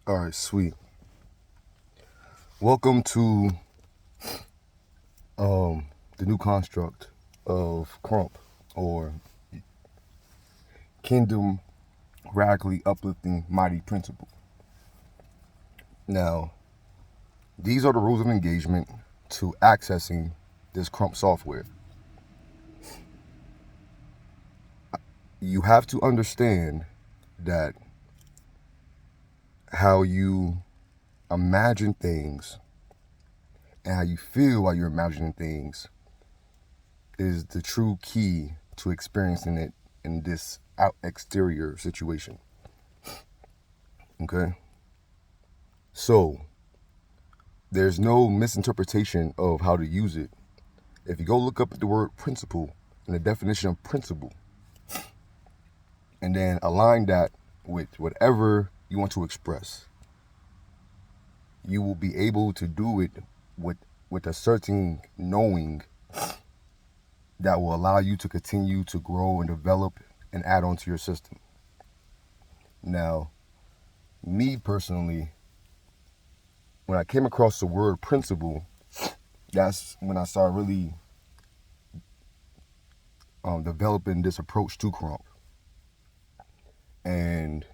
All right, sweet. Welcome to the new construct of KRUMP, or Kingdom Radically Uplifting Mighty Principle. Now, these are the rules of engagement to accessing this KRUMP software. You have to understand that how you imagine things and how you feel while you're imagining things is the true key to experiencing it in this exterior situation. Okay? So, there's no misinterpretation of how to use it. If you go look up the word principle and the definition of principle, and then align that with whatever you want to express, you will be able to do it with a certain knowing that will allow you to continue to grow and develop and add on to your system. Now, me personally, when I came across the word principle, that's when I started really developing this approach to KRUMP. And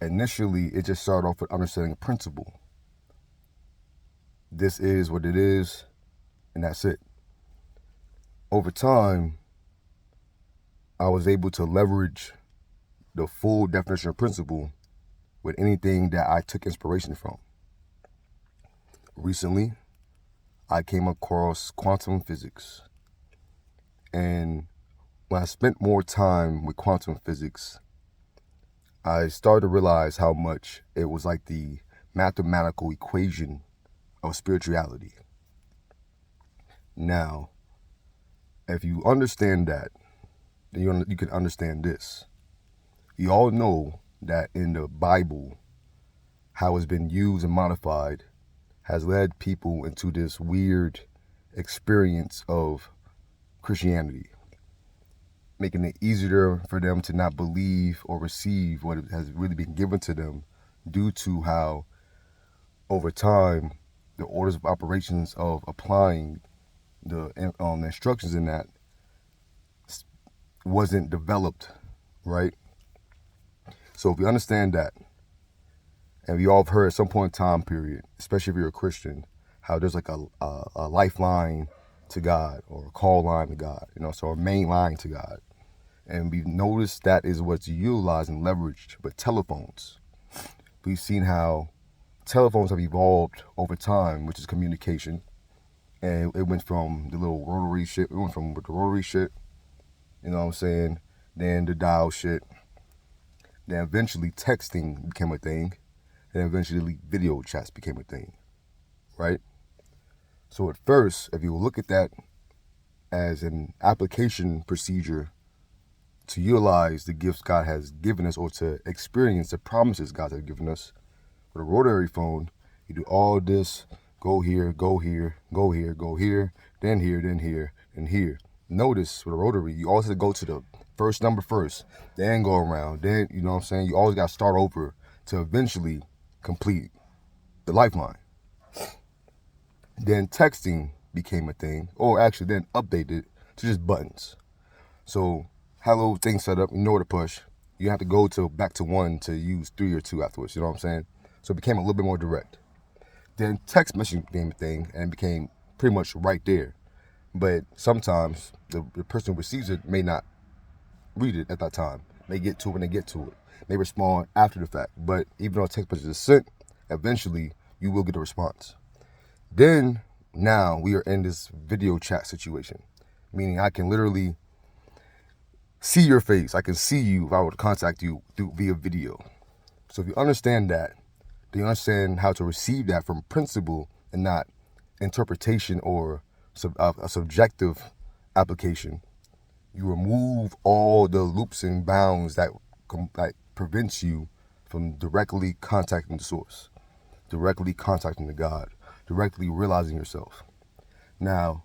initially, it just started off with understanding principle. This is what it is, and that's it. Over time, I was able to leverage the full definition of principle with anything that I took inspiration from. Recently, I came across quantum physics. And when I spent more time with quantum physics, I started to realize how much it was like the mathematical equation of spirituality. Now, if you understand that, then you can understand this. You all know that in the Bible, how it's been used and modified has led people into this weird experience of Christianity, making it easier for them to not believe or receive what has really been given to them due to how, over time, the orders of operations of applying the instructions in that wasn't developed, right? So if you understand that, and we all have heard at some point in time period, especially if you're a Christian, how there's like a lifeline to God or a call line to God, so a main line to God. And we've noticed that is what's utilized and leveraged with telephones. We've seen how telephones have evolved over time, which is communication. And it went from the little rotary shit. It went from the rotary shit, you know what I'm saying? Then the dial shit. Then eventually texting became a thing. And eventually video chats became a thing, right? So at first, if you look at that as an application procedure to utilize the gifts God has given us or to experience the promises God has given us, with a rotary phone, you do all this, go here, go here, go here, go here, then here, then here, and here. Notice with a rotary, you always have to go to the first number first, then go around, then, you know what I'm saying? You always got to start over to eventually complete the lifeline. Then texting became a thing, or actually then updated to just buttons. So, had a little thing set up, you know where to push. You have to go back to 1 to use 3 or 2 afterwards, you know what I'm saying? So it became a little bit more direct. Then text messaging became a thing and became pretty much right there. But sometimes the person who receives it may not read it at that time. May get to it when they get to it. May respond after the fact. But even though a text message is sent, eventually you will get a response. Then now we are in this video chat situation, meaning I can literally see your face. I can see you if I were to contact you via video. So if you understand that, then you understand how to receive that from principle and not interpretation or a subjective application. You remove all the loops and bounds that prevents you from directly contacting the source, directly contacting the God, directly realizing yourself. Now,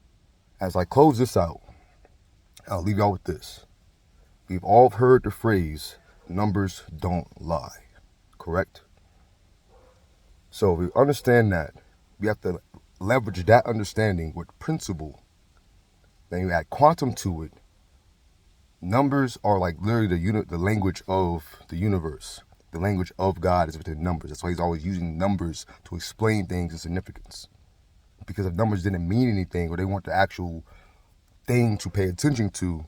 as I close this out, I'll leave y'all with this. We've all heard the phrase, numbers don't lie, correct? So if we understand that, we have to leverage that understanding with principle. Then you add quantum to it. Numbers are like literally the language of the universe. The language of God is within numbers. That's why he's always using numbers to explain things in significance. Because if numbers didn't mean anything, or they weren't the actual thing to pay attention to,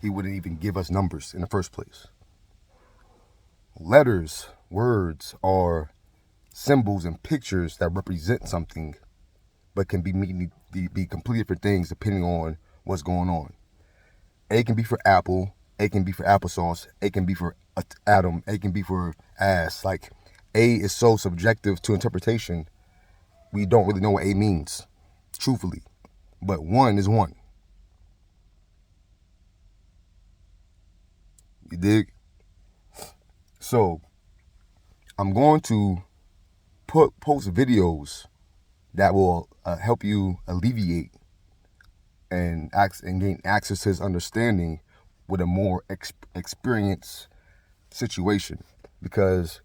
he wouldn't even give us numbers in the first place. Letters, words, are symbols and pictures that represent something, but can be completely different things depending on what's going on. A can be for apple, A can be for applesauce, A can be for atom, A can be for ass. Like, A is so subjective to interpretation, we don't really know what A means, truthfully. But one is one. You dig? So, I'm going to post videos that will help you alleviate and gain access to his understanding with a more experienced situation. Because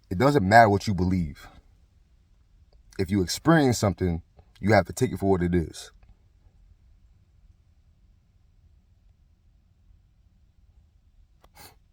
it doesn't matter what you believe. If you experience something, you have to take it for what it is.